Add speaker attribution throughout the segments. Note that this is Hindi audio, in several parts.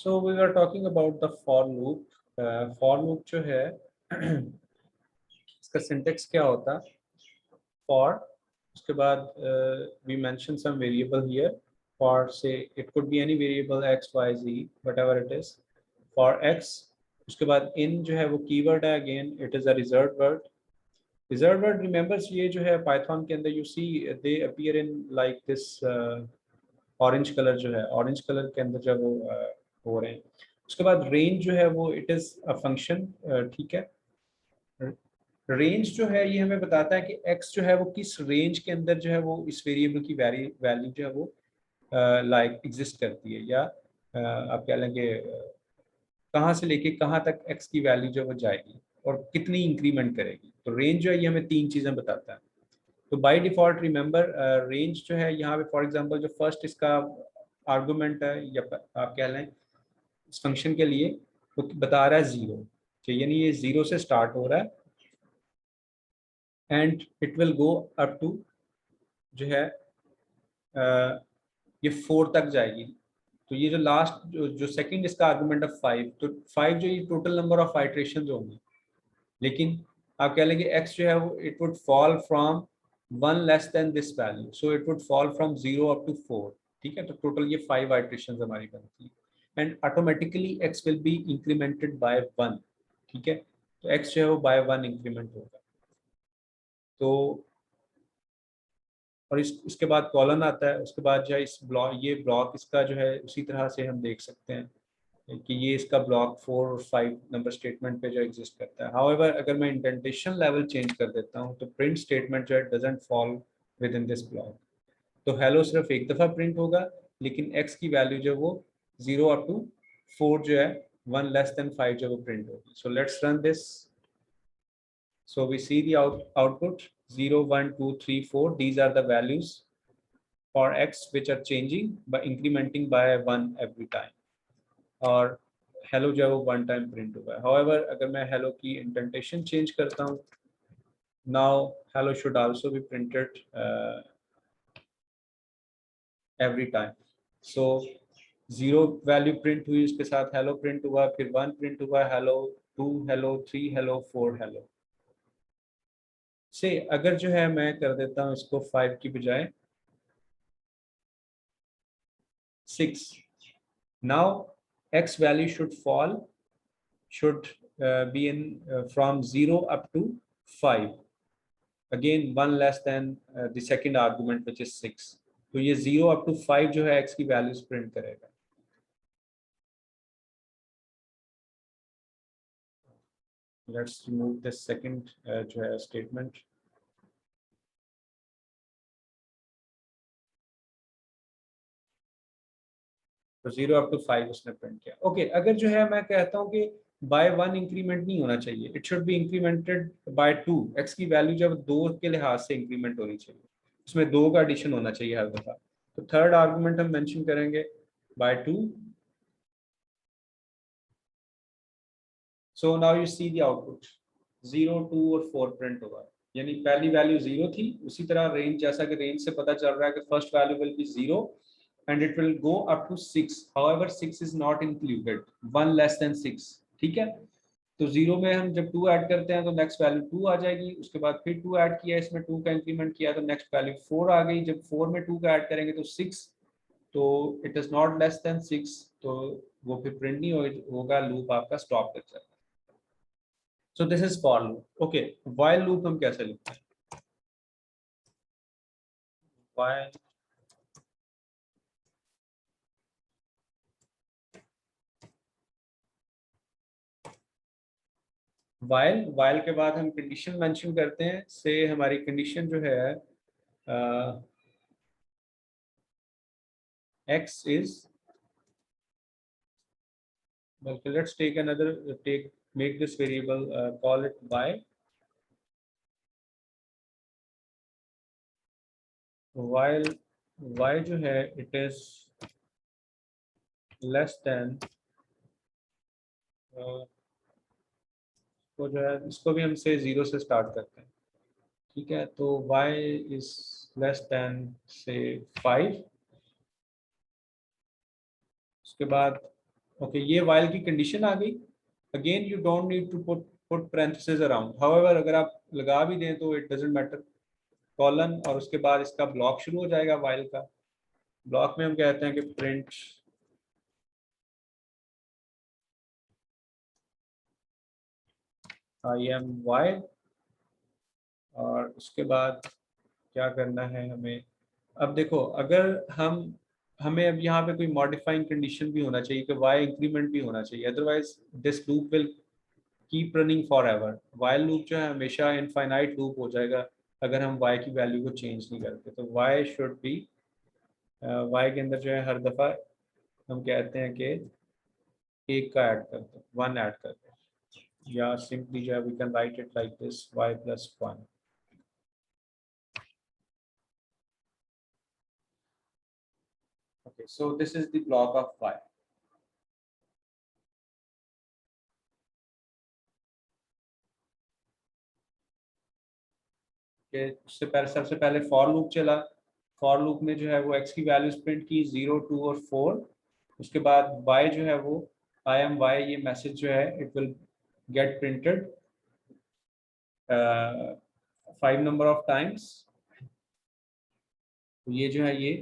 Speaker 1: So we were talking about the for loop. For loop जो है इसका syntax क्या होता है? For उसके बाद we mention some variable here. For say it could be any variable x, y, z, whatever it is. For x उसके बाद in जो है वो keyword है, again it is a reserved word. Reserved word remembers ये जो है Python के अंदर you see they appear in like this orange colour जो है ऑरेंज कलर के अंदर जब वो हो रहे हैं. उसके बाद रेंज जो है वो इट इज अ फंक्शन. ठीक है. रेंज जो है ये हमें बताता है कि x जो है वो किस रेंज के अंदर जो है वो इस वेरिएबल की वैल्यू जो है वो लाइक एग्जिस्ट करती है, या आप कह लेंगे कहाँ से लेके कहाँ तक x की वैल्यू जो है वो जाएगी और कितनी इंक्रीमेंट करेगी. तो रेंज जो है ये हमें तीन चीज़ें बताता है. तो बाय डिफॉल्ट रिमेंबर रेंज जो है यहाँ पे फॉर एग्जांपल जो फर्स्ट इसका आर्गुमेंट है या आप कह लें इस फंक्शन के लिए वो बता रहा है 0. तो यानी ये 0 से स्टार्ट हो रहा है and it will go up to जो है ये 4 तक जाएगी. तो ये जो लास्ट जो सेकंड इसका आर्गुमेंट है 5, तो 5 जो ये टोटल नंबर ऑफ आइट्रेशन होंगी. लेकिन आप कह लेंगे x जो है वो it would fall from 1 less than this value, so it would fall from 0 up to 4. ठीक है. तो टोटल ये 5 आइट्रेशंस हमारी बनती है and automatically x will be incremented by 1. ठीक है. तो x जो है वो बाय 1 इंक्रीमेंट होगा. तो और इसके बाद कॉलन आता है. उसके बाद जो है इस ब्लॉक ये ब्लॉक इसका जो है उसी तरह से हम देख सकते हैं कि ये इसका ब्लॉक 4 और 5 नंबर स्टेटमेंट पे जो एग्जिस्ट करता है. हाउएवर अगर मैं इंडेंटेशन लेवल चेंज कर देता हूँ तो प्रिंट स्टेटमेंट जो है doesn't fall with in this block. तो हेलो सिर्फ एक दफ़ा प्रिंट होगा लेकिन x की वैल्यू जो वो 0 अप टू 4 जो है 1 लेस देन 5 जो वो प्रिंट होगी. So let's run this. So we see the output 0, 1, 2, 3, 4. These are the values for x which are changing by incrementing by 1 every time. और हेलो जो है वो 1 टाइम प्रिंट हुआ है. हाउएवर अगर मैं हेलो की इंडेंटेशन चेंज करता हूँ, now hello should also be printed every time. So 0 value print हुई, उसके साथ हेलो प्रिंट हुआ, फिर 1 प्रिंट हुआ, हेलो 2 हेलो 3 हेलो 4 हेलो. से अगर जो है मैं कर देता हूँ इसको 5 की बजाय 6. Now x value should fall, should be in from 0 up to 5. Again 1 less than the second argument which is 6. तो ये 0 up to 5 जो है x की वैल्यूज प्रिंट करेगा. Let's remove this second जो है स्टेटमेंट. तो 0 up to 5 उसने प्रिंट किया. ओके. अगर जो है मैं कहता हूँ कि बाय 1 इंक्रीमेंट नहीं होना चाहिए, it should be incremented by 2. x की वैल्यू जब 2 के लिहाज से इंक्रीमेंट होनी चाहिए, उसमें 2 का एडिशन होना चाहिए हर दफा. तो थर्ड आर्गुमेंट हम मेंशन करेंगे by 2. So now you see the output 0, 2 और 4 प्रिंट होगा. यानी पहली वैल्यू 0 थी, उसी तरह रेंज जैसा कि रेंज से पता चल रहा है कि first value will be 0 and it will go up to 6. However 6 is not included, 1 less than 6. ठीक है. तो 0 में हम जब 2 ऐड करते हैं तो नेक्स्ट वैल्यू 2 आ जाएगी. उसके बाद फिर 2 ऐड किया, इसमें 2 का इंक्रीमेंट किया तो नेक्स्ट वैल्यू 4 आ गई. जब 4 में 2 का ऐड करेंगे तो 6. तो it is not less than 6, तो वो फिर प्रिंट नहीं होगा, लूप आपका स्टॉप कर जाएगा. So this is for loop. Okay. While loop हम कैसे लिखते हैं? व्हाइल वाइल के बाद हम कंडीशन मेंशन करते हैं. से हमारी कंडीशन जो है x is, let's take another make this variable call it y. while y जो है it is less than तो जो है इसको भी हम से 0 से स्टार्ट करते हैं. ठीक है. तो y is less than say 5. उसके बाद ओके, ये while की कंडीशन आ गई. Again you don't need to put parentheses around. However अगर आप लगा भी दें तो इट डजंट मैटर. कॉलन और उसके बाद इसका ब्लॉक शुरू हो जाएगा while का. ब्लॉक में हम कहते हैं कि प्रिंट IMY, और उसके बाद क्या करना है हमें. अब देखो, अगर हमें अब यहाँ पे कोई मॉडिफाइंग कंडीशन भी होना चाहिए कि y इंक्रीमेंट भी होना चाहिए, otherwise this loop will keep running for ever. While loop जो है हमेशा इनफाइनाइट लूप हो जाएगा अगर हम y की वैल्यू को चेंज नहीं करते. तो y शुड बी, y के अंदर जो है हर दफ़ा हम कहते हैं कि एक का ऐड करते हैं, वन ऐड करते हैं, या सिंपली जो है we can write it like this y+1. Okay, so this is the block of y. के उससे पहले सबसे पहले फॉर लूप चला. फॉर लूप में जो है वो x की वैल्यूज प्रिंट की 0, 2 और 4. उसके बाद y जो है वो IMY, ये मैसेज जो है it will get printed 5 number of times. तो ये जो है ये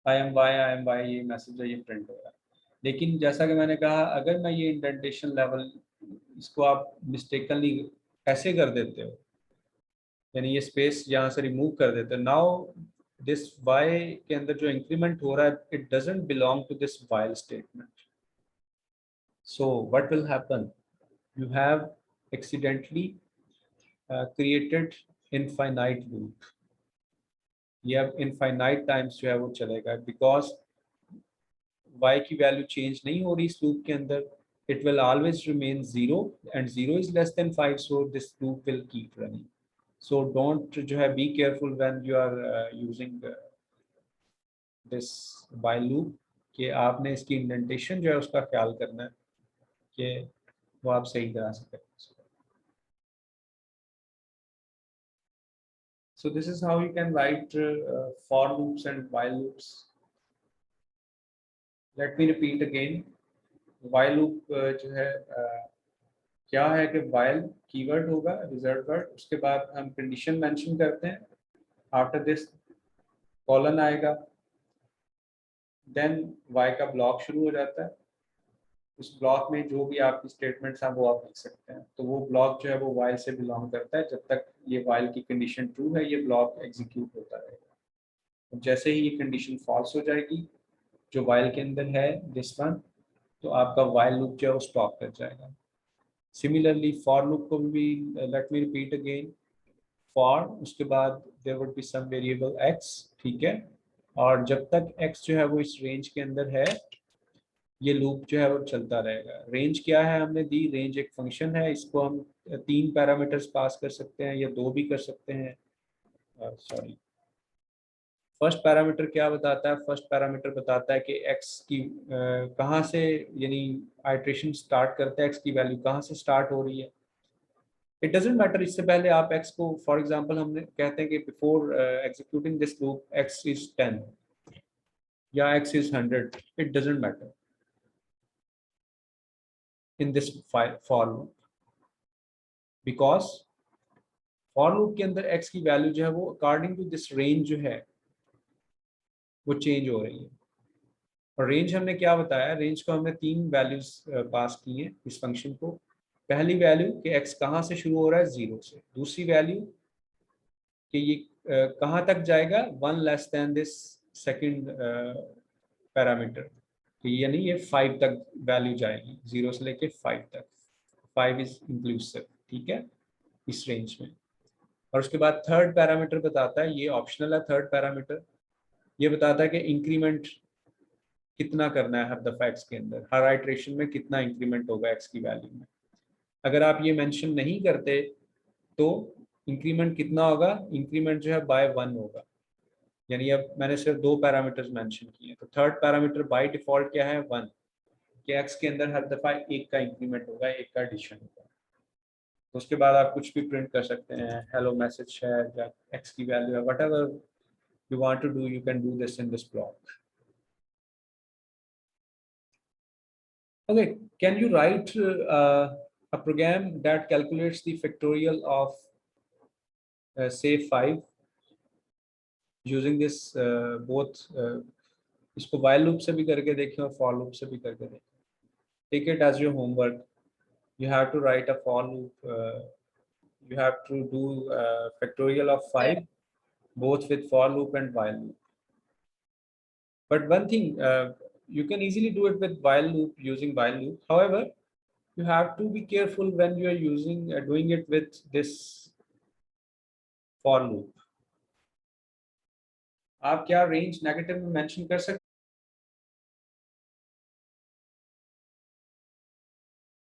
Speaker 1: IMY ये मैसेज है, ये प्रिंट हो रहा है. लेकिन जैसा कि मैंने कहा, अगर मैं ये इंडेंटेशन लेवल इसको आप मिस्टेकनली ऐसे कर देते हो, यानी ये स्पेस यहाँ से रिमूव कर देते हो, नाउ दिस y के अंदर जो इंक्रीमेंट हो रहा है it doesn't belong to this while statement. So what will happen, you have accidentally created infinite loop. ये अब इनफाइनाइट टाइम्स जो है वो चलेगा, बिकॉज y की वैल्यू चेंज नहीं हो रही इस लूप के अंदर. It will always remain 0 and 0 is less than 5, so this loop will keep running. So don't जो है be careful when you are using this while loop, कि आपने इसकी इंडेंटेशन जो है उसका ख्याल करना है कि वो आप सही तरह से करें. So this is how you can write for loops and while loops. Let me repeat again. While loop जो है क्या है कि while कीवर्ड होगा रिजल्ट वर्ड, उसके बाद हम कंडीशन मेंशन करते हैं, आफ्टर दिस कॉलन आएगा, देन y का ब्लॉक शुरू हो जाता है. उस ब्लॉक में जो भी आपकी स्टेटमेंट्स हैं वो आप लिख सकते हैं. तो वो ब्लॉक जो है वो while से बिलोंग करता है. जब तक ये while की कंडीशन ट्रू है ये ब्लॉक एग्जीक्यूट होता रहेगा. जैसे ही ये कंडीशन फॉल्स हो जाएगी जो while के अंदर है दिस वन, तो आपका while लूप जो है वो स्टॉप कर जाएगा. सिमिलरली फॉर लूप को भी let me repeat again. For, उसके बाद there would be some variable x, ठीक है, और जब तक x जो है वो इस रेंज के अंदर है ये लूप जो है वो चलता रहेगा. रेंज क्या है हमने दी, रेंज एक फंक्शन है, इसको हम 3 पैरामीटर्स पास कर सकते हैं या 2 भी कर सकते हैं. सॉरी, फर्स्ट पैरामीटर क्या बताता है, फर्स्ट पैरामीटर बताता है कि x की कहाँ से, यानी आइट्रेशन स्टार्ट करता है, x की वैल्यू कहाँ से स्टार्ट हो रही है. इट डजेंट मैटर, इससे पहले आप x को, फॉर एग्जांपल हमने कहते हैं कि before executing this loop x is 10 या x is 100, it doesn't matter in this for loop, because for loop के अंदर x की वैल्यू जो है वो अकॉर्डिंग टू दिस रेंज जो है वो चेंज हो रही है. और रेंज हमने क्या बताया, रेंज को हमने 3 वैल्यूज पास की हैं इस फंक्शन को. पहली वैल्यू कि x कहाँ से शुरू हो रहा है, 0 से. दूसरी वैल्यू कि ये कहाँ तक जाएगा, 1 less than this second parameter, यानी ये 5 तक वैल्यू जाएगी, 0 से लेके 5 तक. 5 इज इंक्लूसिव, ठीक है, इस रेंज में. और उसके बाद थर्ड पैरामीटर बताता है, ये ऑप्शनल है थर्ड पैरामीटर, ये बताता है कि इंक्रीमेंट कितना करना है हर दफ़ा x के अंदर, हर आइट्रेशन में कितना इंक्रीमेंट होगा x की वैल्यू में. अगर आप ये मेंशन नहीं करते तो इंक्रीमेंट कितना होगा, इंक्रीमेंट जो है बाय 1 होगा. यानी अब मैंने सिर्फ 2 पैरामीटर्स मेंशन किए. तो थर्ड पैरामीटर बाय डिफॉल्ट क्या है, 1, कि x के अंदर हर दफ़ा एक का इंक्रीमेंट होगा, एक का एडिशन होगा. तो उसके बाद आप कुछ भी प्रिंट कर सकते हैं, हेलो मैसेज है या x की वैल्यू है, whatever you want to do, you can do this in this block. Okay, can you write a program that calculates the factorial of say 5 using this both इसको while loop से भी करके देखें और for loop से भी करके देखें. Take it as your homework. You have to write a for loop. You have to do factorial of 5 both with for loop and while loop. But one thing, you can easily do it with while loop using while loop. However, you have to be careful when you are using doing it with this for loop. आप क्या range negative में mention कर सकते